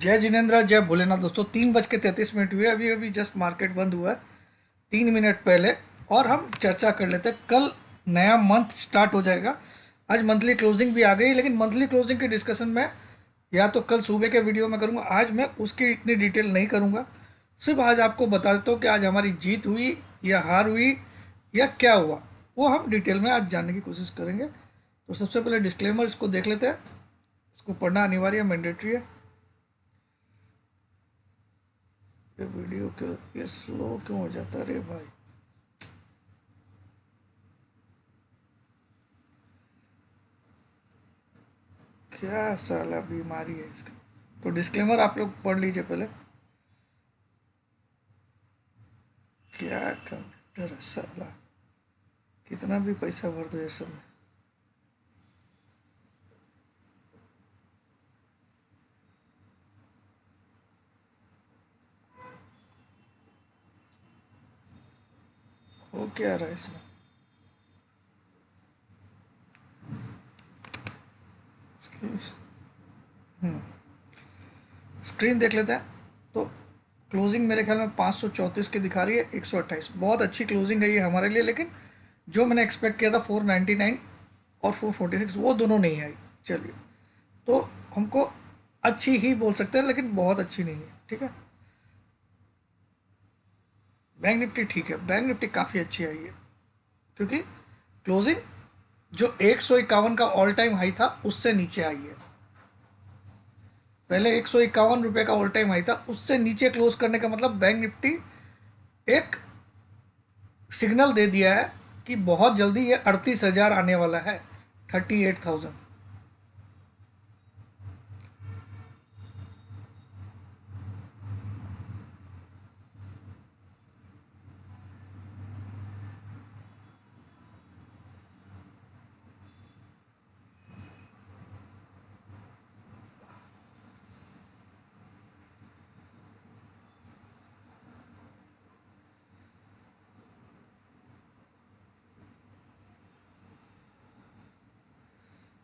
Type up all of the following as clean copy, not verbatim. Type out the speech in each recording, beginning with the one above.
जय जिनेन्द्र, जय भोलेनाथ। दोस्तों 3:33 हुए, अभी अभी जस्ट मार्केट बंद हुआ है 3 मिनट पहले। और हम चर्चा कर लेते हैं। कल नया मंथ स्टार्ट हो जाएगा। आज मंथली क्लोजिंग भी आ गई, लेकिन मंथली क्लोजिंग की डिस्कशन में या तो कल सुबह के वीडियो में करूंगा। आज मैं उसकी इतनी डिटेल नहीं करूंगा। सिर्फ आज आपको बता देता हूँ कि आज हमारी जीत हुई या हार हुई या क्या हुआ, वो हम डिटेल में आज जानने की कोशिश करेंगे। तो सबसे पहले डिस्क्लेमर इसको देख लेते हैं। इसको पढ़ना अनिवार्य मैंडेटरी है। ये वीडियो क्यों ये स्लो क्यों हो जाता है रे भाई। क्या साला बीमारी है इसका। तो डिस्क्लेमर आप लोग पढ़ लीजिए पहले। क्या कंप्यूटर है साला, कितना भी पैसा भर दो ये सब में। हो क्या रहा है इसमें। स्क्रीन देख लेते हैं। तो क्लोजिंग मेरे ख्याल में 534 की दिखा रही है, 128। बहुत अच्छी क्लोजिंग है ये हमारे लिए, लेकिन जो मैंने एक्सपेक्ट किया था 499 और 446 वो दोनों नहीं आई। चलिए, तो हमको अच्छी ही बोल सकते हैं, लेकिन बहुत अच्छी नहीं है। ठीक है। बैंक निफ्टी ठीक है, बैंक निफ्टी काफ़ी अच्छी आई है, क्योंकि क्लोजिंग जो 151 का ऑल टाइम हाई था उससे नीचे आई है। पहले 151 रुपये का ऑल टाइम हाई था, उससे नीचे क्लोज करने का मतलब बैंक निफ्टी एक सिग्नल दे दिया है कि बहुत जल्दी ये 38,000 आने वाला है, 38,000।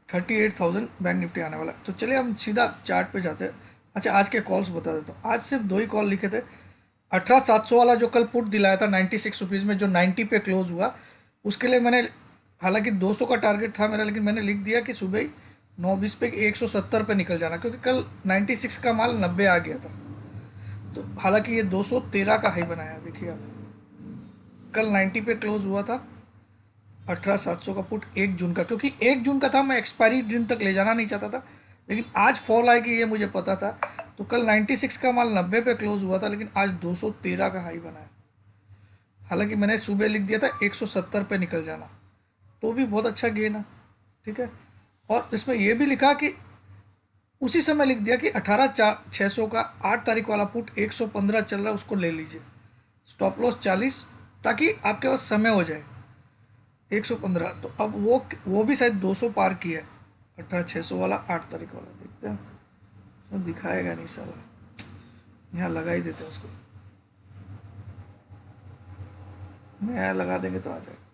38,000 बैंक निफ्टी आने वाला है। तो चलिए हम सीधा चार्ट पे जाते हैं। अच्छा, आज के कॉल्स बता देता हूँ। आज सिर्फ दो ही कॉल लिखे थे। 18,700 वाला जो कल पुट दिलाया था 96 रुपीज़ में, जो 90 पे क्लोज हुआ, उसके लिए मैंने, हालांकि 200 का टारगेट था मेरा, लेकिन मैंने लिख दिया कि सुबह ही 9:20 पे 170 पे निकल जाना, क्योंकि कल 96 का माल 90 आ गया था। तो हालांकि ये 213 का हाई बनाया, देखिए आप। कल 90 पे क्लोज हुआ था। 18,700 का पुट 1 जून का, क्योंकि 1 जून का था, मैं एक्सपायरी दिन तक ले जाना नहीं चाहता था, लेकिन आज फॉल आएगी ये मुझे पता था। तो कल 96 का माल 90 पे क्लोज हुआ था, लेकिन आज 213 का हाई बनाया। हालांकि मैंने सुबह लिख दिया था 170 पे निकल जाना, तो भी बहुत अच्छा गेन है। ठीक है। और इसमें यह भी लिखा कि उसी समय लिख दिया कि 18,600 का 8 तारीख वाला पुट 115 चल रहा है, उसको ले लीजिए, स्टॉप लॉस 40, ताकि आपके पास समय हो जाए। 115, तो अब वो भी शायद 200 पार किया है। 18,600 वाला 8 तारीख वाला देखते हैं। इसमें दिखाएगा नहीं साला, यहाँ लगा ही देते हैं उसको। यहाँ लगा देंगे तो आ जाएगा।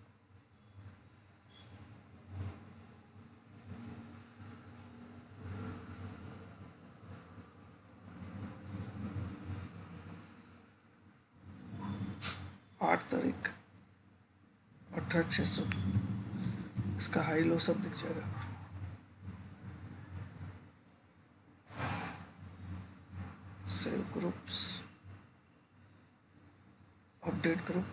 आठ तारीख 18,600, इसका हाई लो सब दिख जाएगा। सेव ग्रुप्स, अपडेट ग्रुप,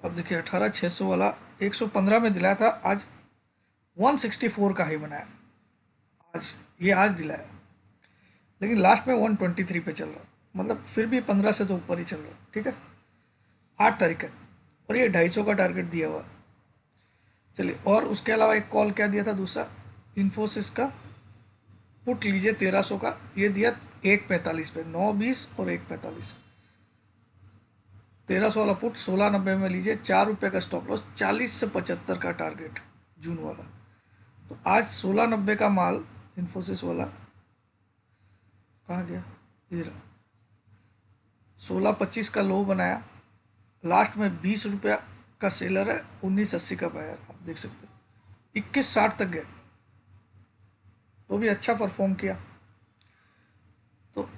अब देखिए 18,600 वाला 115 में दिलाया था, आज 164 का हाई बनाया। आज ये आज दिलाया, लेकिन लास्ट में 123 पे चल रहा, मतलब फिर भी 15 से तो ऊपर ही चल रहा। ठीक है। 8 तारीख है, और ये 250 का टारगेट दिया हुआ। चलिए, और उसके अलावा एक कॉल क्या दिया था दूसरा, इन्फोसिस का पुट लीजिए 1300 का, ये दिया 1:45 पे, 9:20 और 1:45। 1300 वाला पुट 16:90 में लीजिए, 4 रुपये का स्टॉप लॉस, 40 से 75 का टारगेट जून वाला। तो आज 16:90 का माल इन्फोसिस वाला कहाँ गया, ये रहा। 16:25 का लो बनाया, लास्ट में 20 रुपया का सेलर है, 19.80 का बायर, आप देख सकते हो। 21.60 तक गए, तो भी अच्छा परफॉर्म किया। तो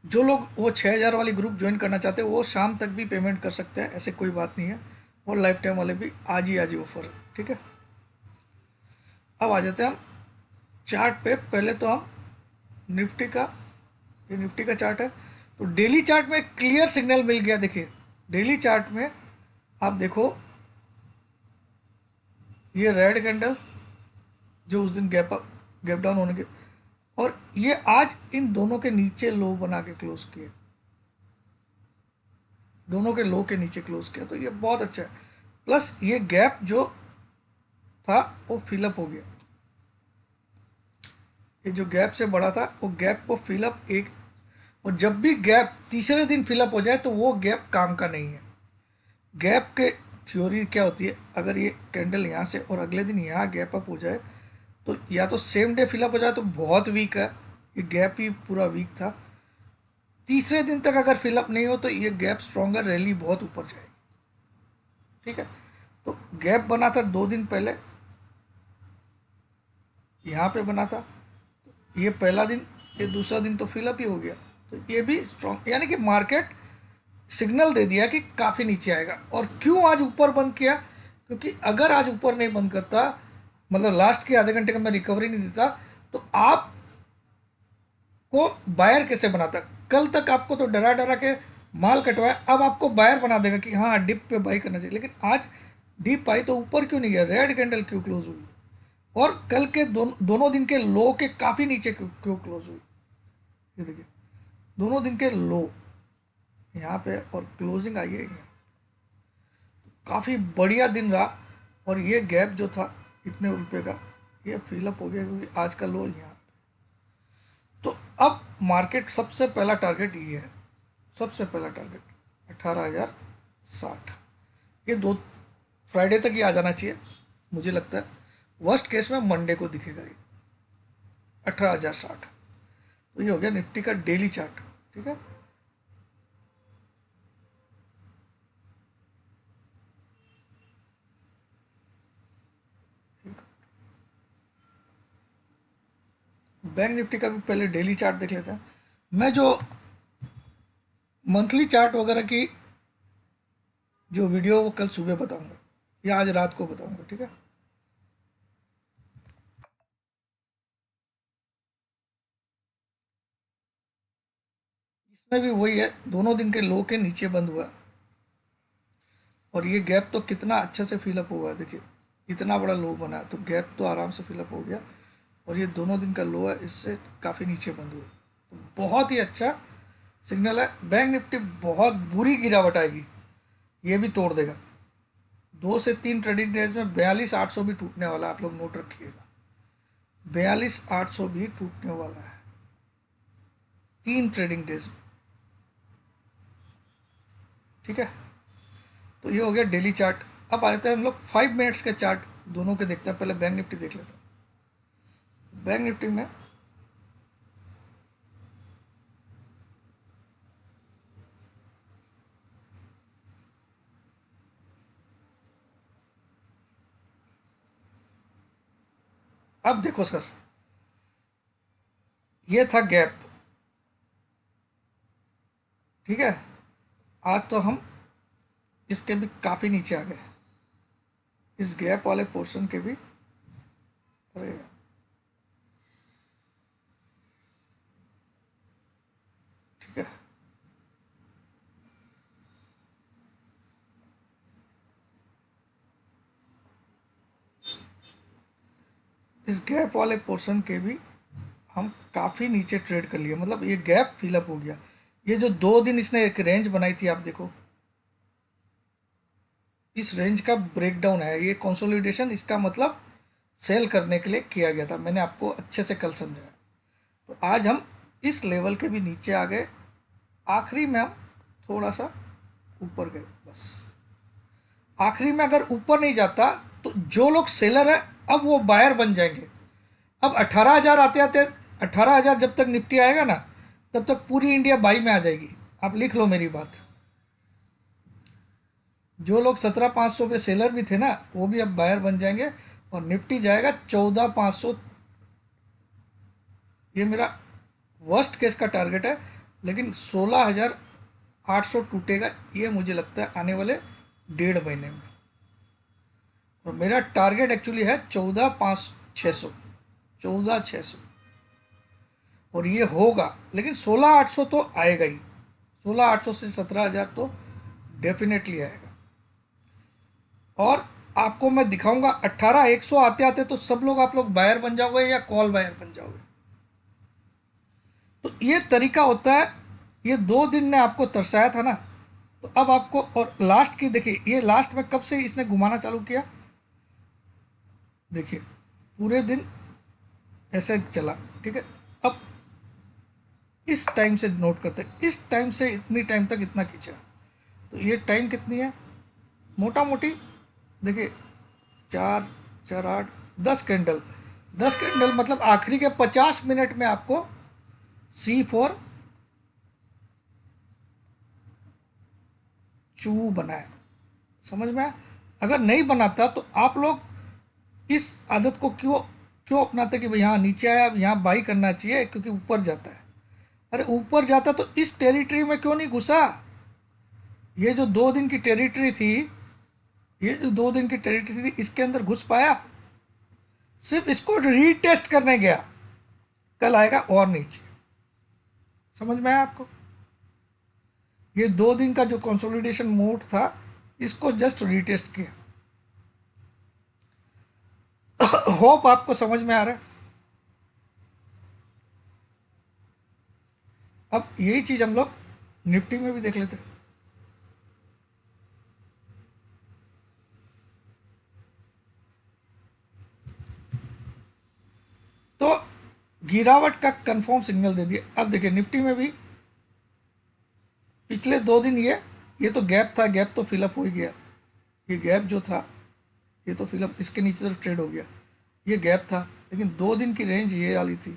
जो लोग वो 6,000 वाली ग्रुप ज्वाइन करना चाहते हैं वो शाम तक भी पेमेंट कर सकते हैं, ऐसे कोई बात नहीं है। और लाइफ टाइम वाले भी आज ही ऑफर है, ठीक है। अब आ जाते हैं हम चार्ट पे। पहले तो हम निफ्टी का, ये निफ्टी का चार्ट है। तो डेली चार्ट में क्लियर सिग्नल मिल गया। देखिए डेली चार्ट में आप देखो, ये रेड कैंडल जो उस दिन गैप अप गैप डाउन होने के, और ये आज इन दोनों के नीचे लो बना के क्लोज किए, दोनों के लो के नीचे क्लोज किया, तो ये बहुत अच्छा है। प्लस ये गैप जो था वो फिलअप हो गया, ये जो गैप से बड़ा था वो गैप को फिलअप एक, और जब भी गैप तीसरे दिन फिलअप हो जाए तो वो गैप काम का नहीं है। गैप के थ्योरी क्या होती है, अगर ये कैंडल यहाँ से और अगले दिन यहाँ गैप अप हो जाए तो या तो सेम डे फिलअप हो जाए तो बहुत वीक है, ये गैप ही पूरा वीक था। तीसरे दिन तक अगर फिलअप नहीं हो तो ये गैप स्ट्रॉन्गर रैली बहुत ऊपर जाएगी, ठीक है। तो गैप बना था 2 दिन पहले, यहाँ पे बना था, ये पहला दिन, ये दूसरा दिन तो फिलअप ही हो गया। तो ये भी स्ट्रॉन्ग, यानी कि मार्केट सिग्नल दे दिया कि काफ़ी नीचे आएगा। और क्यों आज ऊपर बंद किया, क्योंकि अगर आज ऊपर नहीं बंद करता, मतलब लास्ट के आधे घंटे का मैं रिकवरी नहीं देता, तो आप को बायर कैसे बनाता। कल तक आपको तो डरा डरा के माल कटवाया, अब आपको बायर बना देगा कि हाँ डिप पे बाई करना चाहिए। लेकिन आज डिप आई तो ऊपर क्यों नहीं गया, रेड कैंडल क्यों क्लोज हुई, और कल के दोनों दिन के लो के काफ़ी नीचे क्यों क्लोज हुई। ये देखिए दोनों दिन के लो यहाँ पे और क्लोजिंग आई है यहाँ, काफ़ी बढ़िया दिन रहा। और ये गैप जो था इतने रुपए का, ये फिलअप हो गया क्योंकि आज का लो यहाँ। तो अब मार्केट सबसे पहला टारगेट ये है, सबसे पहला टारगेट 18,060। ये दो फ्राइडे तक ही आ जाना चाहिए मुझे लगता है। वर्स्ट केस में मंडे को दिखेगा ये 18,060। तो ये हो गया निफ्टी का डेली चार्ट, ठीक है। बैंक निफ्टी का भी पहले डेली चार्ट देख लेते हैं। मैं जो मंथली चार्ट वगैरह की जो वीडियो वो कल सुबह बताऊंगा या आज रात को बताऊंगा, ठीक है। इसमें भी वही है, दोनों दिन के लो के नीचे बंद हुआ, और ये गैप तो कितना अच्छे से फिलअप हुआ है। देखिए इतना बड़ा लो बना, तो गैप तो आराम से फिलअप हो गया, और ये दोनों दिन का लो है, इससे काफ़ी नीचे बंद हुआ, तो बहुत ही अच्छा सिग्नल है। बैंक निफ्टी बहुत बुरी गिरावट आएगी, ये भी तोड़ देगा। 2 से 3 ट्रेडिंग डेज में 42,800 भी टूटने वाला है, आप लोग नोट रखिएगा। 42,800 भी टूटने वाला है 3 ट्रेडिंग डेज में, ठीक है। तो ये हो गया डेली चार्ट। अब आ जाते हैं हम लोग 5 मिनट्स के चार्ट दोनों के देखते हैं। पहले बैंक निफ्टी देख लेते हैं। बैंक निफ्टी में अब देखो सर, ये था गैप, ठीक है। आज तो हम इसके भी काफ़ी नीचे आ गए, इस गैप वाले पोर्शन के भी। अरे ठीक है, इस गैप वाले पोर्शन के भी हम काफ़ी नीचे ट्रेड कर लिए, मतलब ये गैप फिलअप हो गया। ये जो 2 दिन इसने एक रेंज बनाई थी, आप देखो इस रेंज का ब्रेकडाउन है, ये कंसोलिडेशन, इसका मतलब सेल करने के लिए किया गया था। मैंने आपको अच्छे से कल समझाया। तो आज हम इस लेवल के भी नीचे आ गए, आखिरी में हम थोड़ा सा ऊपर गए बस। आखिरी में अगर ऊपर नहीं जाता तो जो लोग सेलर है अब वो बायर बन जाएंगे। अब 18,000 आते आते, 18,000 जब तक निफ्टी आएगा ना, तब तक पूरी इंडिया बाई में आ जाएगी। आप लिख लो मेरी बात। जो लोग 17,500 पे सेलर भी थे ना, वो भी अब बायर बन जाएंगे, और निफ्टी जाएगा 14,500 ये मेरा वर्स्ट केस का टारगेट है, लेकिन 16,800 टूटेगा ये मुझे लगता है आने वाले 1.5 महीने में। और मेरा टारगेट एक्चुअली है 14,600, 14,600, और ये होगा, लेकिन 16,800 तो आएगा ही। 16,800 से 17,000 तो डेफिनेटली आएगा। और आपको मैं दिखाऊंगा 18,100 आते आते तो सब लोग, आप लोग बायर बन जाओगे या कॉल बायर बन जाओगे। तो ये तरीका होता है। ये 2 दिन ने आपको तरसाया था ना, तो अब आपको, और लास्ट की देखिए, ये लास्ट में कब से इसने घुमाना चालू किया, देखिए पूरे दिन ऐसे चला, ठीक है। अब इस टाइम से नोट करते हैं, इस टाइम से इतनी टाइम तक इतना खींचा, तो ये टाइम कितनी है मोटा मोटी, देखिए 4 4 8 10 कैंडल, 10 कैंडल मतलब आखिरी के 50 मिनट में आपको C4 चू बनाए। समझ में आया? अगर नहीं बनाता तो आप लोग इस आदत को क्यों क्यों अपनाते कि भाई यहाँ नीचे आया, अब यहाँ बाई करना चाहिए क्योंकि ऊपर जाता है। अरे ऊपर जाता तो इस टेरिटरी में क्यों नहीं घुसा? ये जो 2 दिन की टेरिटरी थी, ये जो 2 दिन की टेरिटरी थी, इसके अंदर घुस पाया? सिर्फ इसको रीटेस्ट करने गया, कल आएगा और नीचे। समझ में आया आपको? ये 2 दिन का जो कंसोलिडेशन मोड था, इसको जस्ट रीटेस्ट किया। होप आपको समझ में आ रहा है। अब यही चीज हम लोग निफ्टी में भी देख लेते हैं। तो गिरावट का कंफर्म सिग्नल दे दिया। अब देखिए निफ्टी में भी पिछले 2 दिन ये तो गैप था, गैप तो फिलअप हो ही गया। ये गैप जो था, ये तो फिलअप, इसके नीचे तो ट्रेड हो गया। ये गैप था, लेकिन 2 दिन की रेंज ये वाली थी,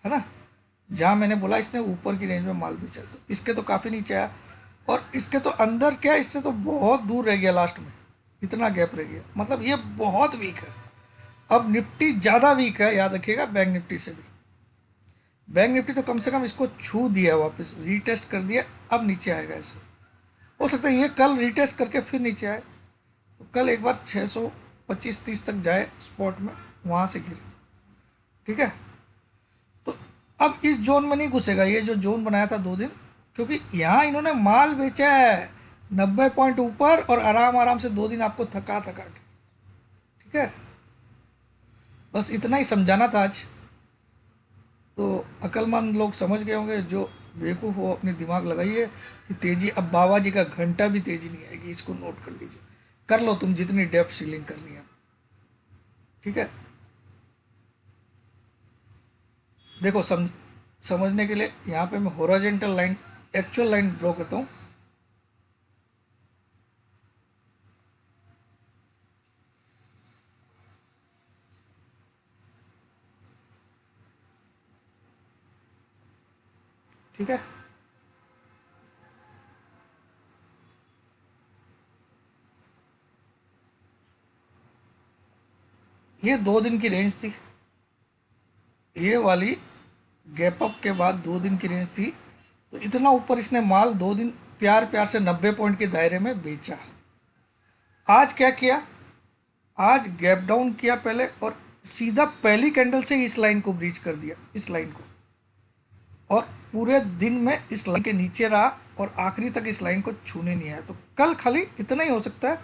है ना, जहाँ मैंने बोला इसने ऊपर की रेंज में माल बेचा, तो इसके तो काफ़ी नीचे आया। और इसके तो अंदर क्या, इससे तो बहुत दूर रह गया, लास्ट में इतना गैप रह गया, मतलब ये बहुत वीक है। अब निफ्टी ज़्यादा वीक है, याद रखिएगा, बैंक निफ्टी से भी। बैंक निफ्टी तो कम से कम इसको छू दिया, वापस रीटेस्ट कर दिया, अब नीचे आएगा। ऐसे हो सकता है ये कल रीटेस्ट करके फिर नीचे आए, तो कल एक बार 625-30 तक जाए स्पॉट में, वहाँ से गिरे, ठीक है। तो अब इस जोन में नहीं घुसेगा, ये जो जोन बनाया था 2 दिन, क्योंकि यहाँ इन्होंने माल बेचा है 90 पॉइंट ऊपर, और आराम आराम से 2 दिन आपको थका थका के, ठीक है। बस इतना ही समझाना था आज। तो अक्लमंद लोग समझ गए होंगे, जो बेवकूफ़ हो अपनी दिमाग लगाइए कि तेज़ी, अब बाबा जी का घंटा भी तेज़ी नहीं आएगी, इसको नोट कर लीजिए। कर लो तुम जितनी डेप्थ सीलिंग करनी है, ठीक है। देखो समझने के लिए यहाँ पे मैं horizontal line, actual line draw करता हूँ। ठीक है, ये 2 दिन की रेंज थी, ये वाली गैप अप के बाद 2 दिन की रेंज थी। तो इतना ऊपर इसने माल 2 दिन प्यार प्यार से 90 पॉइंट के दायरे में बेचा। आज क्या किया, आज गैप डाउन किया पहले, और सीधा पहली कैंडल से इस लाइन को ब्रीच कर दिया, इस लाइन को, और पूरे दिन में इस लाइन के नीचे रहा, और आखिरी तक इस लाइन को छूने नहीं आया। तो कल खाली इतना ही हो सकता है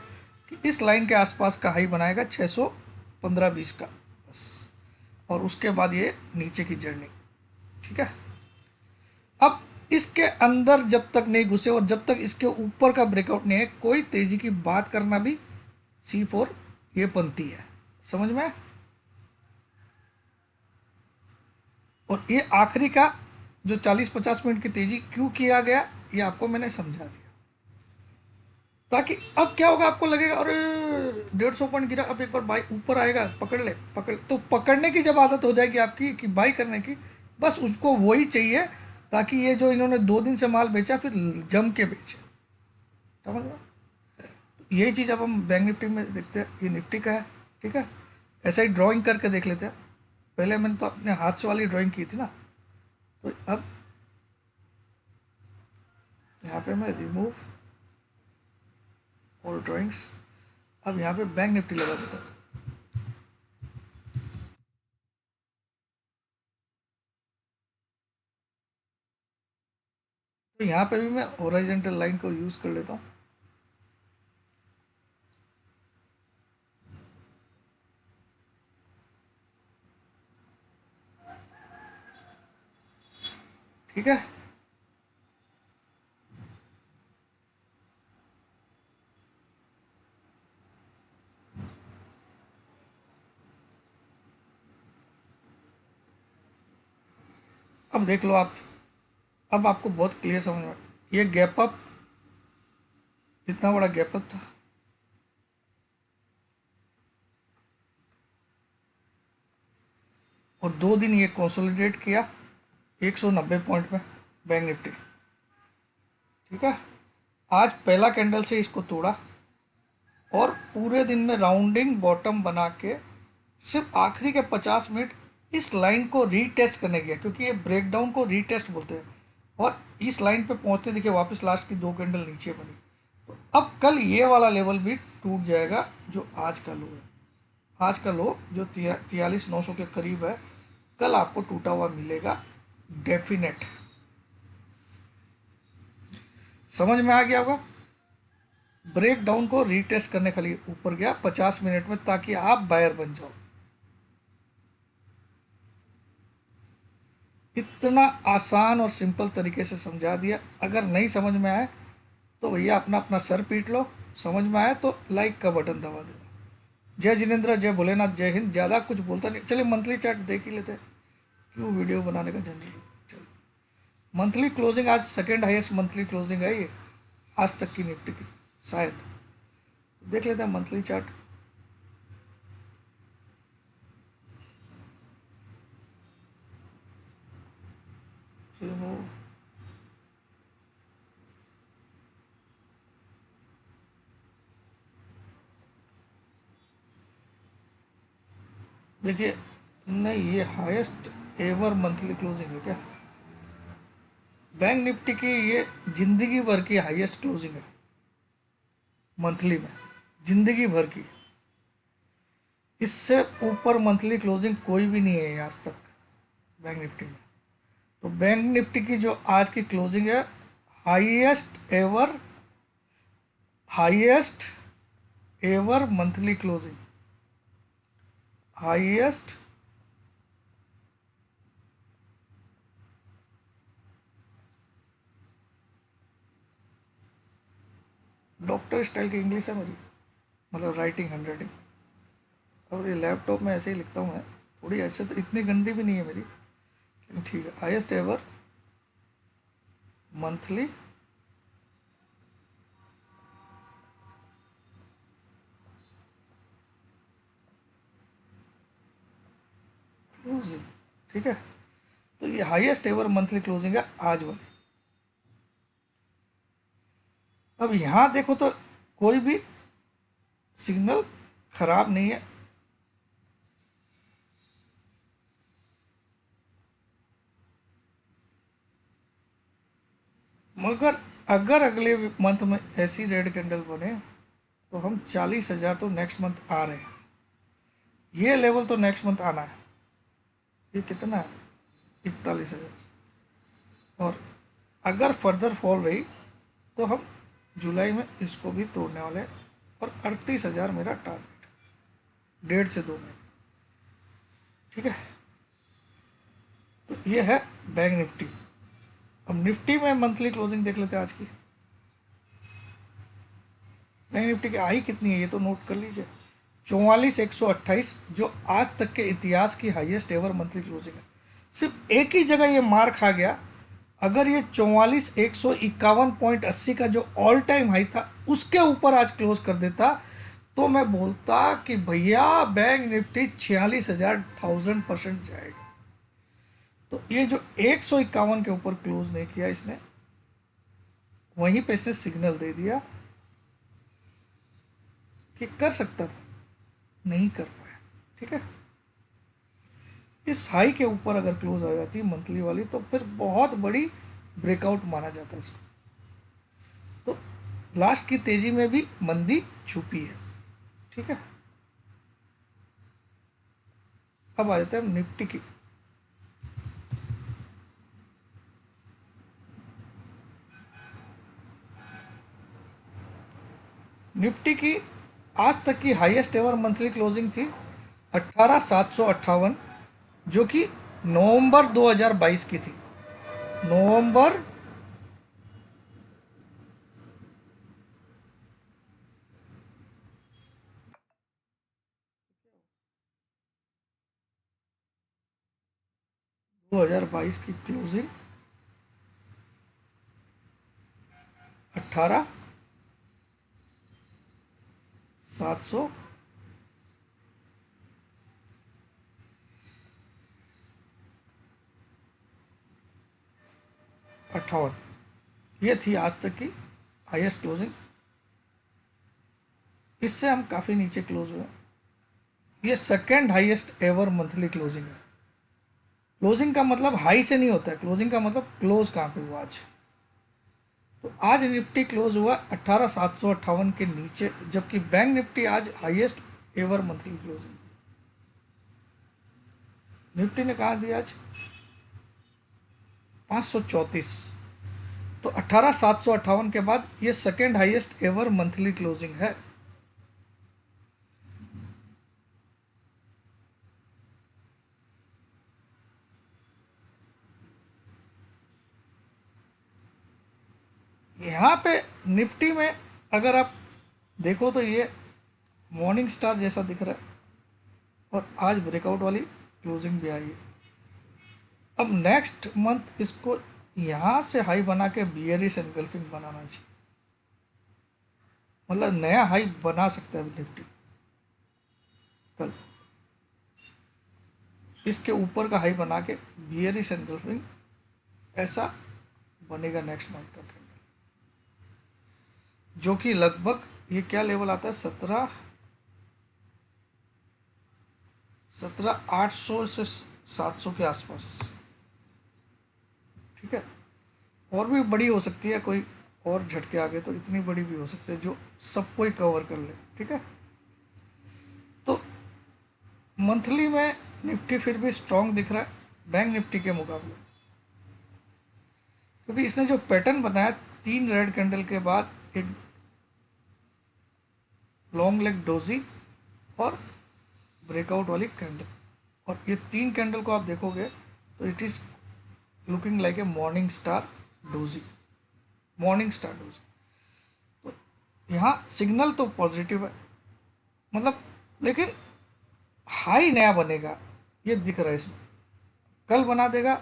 कि इस लाइन के आसपास का हाई बनाएगा 615-20 का, बस, और उसके बाद ये नीचे की जर्नी, ठीक है। अब इसके अंदर जब तक नहीं घुसे और जब तक इसके ऊपर का ब्रेकआउट नहीं है, कोई तेजी की बात करना भी C4 ये बनती है। समझ में? और ये आखिरी का जो 40-50 मिनट की तेजी क्यों किया गया, ये आपको मैंने समझा दिया, ताकि अब क्या होगा, आपको लगेगा अरे 150 पॉइंट गिरा, अब एक बार बाई ऊपर आएगा, पकड़ ले, पकड़, तो पकड़ने की जब आदत हो जाएगी आपकी कि बाई करने की, बस उसको वही चाहिए, ताकि ये जो इन्होंने 2 दिन से माल बेचा फिर जम के बेचे। समझ लो, यही चीज़ अब हम बैंक निफ्टी में देखते हैं, ये निफ्टी का है, ठीक है। ऐसा ही ड्राइंग करके देख लेते हैं। पहले मैंने तो अपने हाथ से वाली ड्राइंग की थी ना, तो अब यहाँ पे मैं रिमूव ऑल ड्राइंग्स, अब यहाँ पे बैंक निफ्टी लगा देता हूँ। तो यहाँ पे भी मैं हॉरिजॉन्टल लाइन को यूज़ कर लेता हूँ। ठीक है, अब देख लो आप, अब आपको बहुत क्लियर समझ में, ये गैप अप, इतना बड़ा गैप अप था, और 2 दिन ये कंसोलिडेट किया 190 पॉइंट में बैंक निफ्टी। ठीक है, आज पहला कैंडल से इसको तोड़ा और पूरे दिन में राउंडिंग बॉटम बना के सिर्फ आखिरी के 50 मिनट इस लाइन को रीटेस्ट करने गया, क्योंकि ये ब्रेकडाउन को रीटेस्ट बोलते हैं, और इस लाइन पे पहुंचते दिखे वापस लास्ट की 2 कैंडल नीचे बनी। तो अब कल ये वाला लेवल भी टूट जाएगा जो आज का लो है। आज का लो जो 43,900 के करीब है, कल आपको टूटा हुआ मिलेगा डेफिनेट। समझ में आ गया होगा, ब्रेक डाउन को रीटेस्ट करने के लिए ऊपर गया 50 मिनट में, ताकि आप बायर बन जाओ। इतना आसान और सिंपल तरीके से समझा दिया। अगर नहीं समझ में आए तो भैया अपना अपना सर पीट लो, समझ में आए तो लाइक का बटन दबा दो। जय जिनेंद्र, जय भोलेनाथ, जय हिंद। ज़्यादा कुछ बोलता नहीं, चलिए मंथली चार्ट देख ही लेते हैं, क्यों वीडियो बनाने का झंझट। चलो, मंथली क्लोजिंग आज सेकेंड हाईएस्ट मंथली क्लोजिंग है ये आज तक की निफ्टी की, शायद। देख लेते हैं मंथली चार्ट। चलो, देखिए, नहीं ये हाईएस्ट एवर मंथली क्लोजिंग है क्या? बैंक निफ्टी की ये जिंदगी भर की हाईएस्ट क्लोजिंग है मंथली में, जिंदगी भर की। इससे ऊपर मंथली क्लोजिंग कोई भी नहीं है आज तक बैंक निफ्टी में। तो बैंक निफ्टी की जो आज की क्लोजिंग है, highest ever, highest ever monthly closing, highest doctor style की इंग्लिश है मेरी, मतलब राइटिंग हैंड राइटिंग। और ये लैपटॉप में ऐसे ही लिखता हूँ मैं, थोड़ी ऐसे तो इतनी गंदी भी नहीं है मेरी, लेकिन ठीक है। हाईएस्ट एवर मंथली क्लोजिंग, ठीक है। तो ये हाईएस्ट एवर मंथली क्लोजिंग है आज वाली। अब यहाँ देखो तो कोई भी सिग्नल खराब नहीं है, मगर अगर अगले मंथ में ऐसी रेड कैंडल बने तो हम 40,000 तो नेक्स्ट मंथ आ रहे हैं। ये लेवल तो नेक्स्ट मंथ आना है। ये कितना है? 41,000। और अगर फर्दर फॉल रही तो हम जुलाई में इसको भी तोड़ने वाले हैं, और 38,000 मेरा टारगेट, 1.5 से 2 महीने। ठीक है, तो ये है बैंक निफ्टी। अब निफ्टी में मंथली क्लोजिंग देख लेते हैं आज की। बैंक निफ्टी की आई कितनी है ये तो नोट कर लीजिए, 44,128, जो आज तक के इतिहास की हाईएस्ट एवर मंथली क्लोजिंग है। सिर्फ एक ही जगह ये मार खा गया। अगर ये 44,151.80 का जो ऑल टाइम हाई था उसके ऊपर आज क्लोज कर देता तो मैं बोलता कि भैया बैंक निफ्टी 46,000 जाएगा। तो ये जो 151 के ऊपर क्लोज नहीं किया इसने, वहीं पे इसने सिग्नल दे दिया कि कर सकता था, नहीं कर पाया। ठीक है, इस हाई के ऊपर अगर क्लोज आ जाती है मंथली वाली तो फिर बहुत बड़ी ब्रेकआउट माना जाता है इसको। तो लास्ट की तेजी में भी मंदी छुपी है। ठीक है, अब आ जाते हैं निफ्टी की। निफ्टी की आज तक की हाईएस्ट एवर मंथली क्लोजिंग थी 18,758, जो कि नवंबर 2022 की थी। नवंबर 2022 की क्लोजिंग 18,758, ये थी आज तक की हाईएस्ट क्लोजिंग। इससे हम काफ़ी नीचे क्लोज हुए। ये second highest ever monthly closing है। क्लोजिंग का मतलब हाई से नहीं होता है, क्लोजिंग का मतलब क्लोज कहाँ पे हुआ आज। तो आज निफ्टी क्लोज हुआ 18,758 के नीचे, जबकि बैंक निफ्टी आज highest ever monthly closing. Nifty ने कहा दिया आज 534। तो 18,758 के बाद ये second highest ever monthly closing है। यहाँ पे निफ्टी में अगर आप देखो तो ये मॉर्निंग स्टार जैसा दिख रहा है और आज ब्रेकआउट वाली क्लोजिंग भी आई है। अब नेक्स्ट मंथ इसको यहाँ से हाई बना के बियरिश एनगल्फिंग बनाना चाहिए, मतलब नया हाई बना सकता है निफ्टी कल। इसके ऊपर का हाई बना के बियरिश एनगल्फिंग ऐसा बनेगा नेक्स्ट मंथ का कैंडल, जो कि लगभग ये क्या लेवल आता है 17,800 से 700 के आसपास। ठीक है, और भी बड़ी हो सकती है, कोई और झटके आगे तो इतनी बड़ी भी हो सकती है जो सबको ही कवर कर ले। ठीक है, तो मंथली में निफ्टी फिर भी स्ट्रांग दिख रहा है बैंक निफ्टी के मुकाबले, क्योंकि इसने जो पैटर्न बनाया 3 रेड कैंडल के बाद एक लॉन्ग लेग डोजी और ब्रेकआउट वाली कैंडल, और ये 3 कैंडल को आप देखोगे तो it is looking like a morning star doji, morning star doji. तो यहाँ सिग्नल तो पॉजिटिव है, मतलब, लेकिन हाई नया बनेगा ये दिख रहा है इसमें, कल बना देगा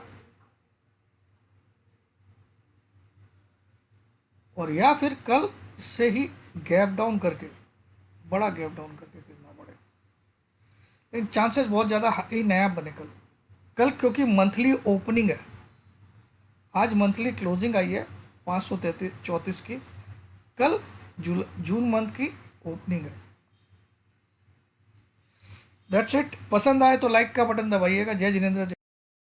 और या फिर कल से ही गैप डाउन करके, बड़ा गैप डाउन करके गिरना पड़ेगा, लेकिन चांसेस बहुत ज़्यादा हाई नया बने कल। कल क्योंकि मंथली ओपनिंग है, आज मंथली क्लोजिंग आई है 534 की, कल जून मंथ की ओपनिंग है। That's it. पसंद आए तो लाइक का बटन दबाइएगा। जय जिनेंद्र, जय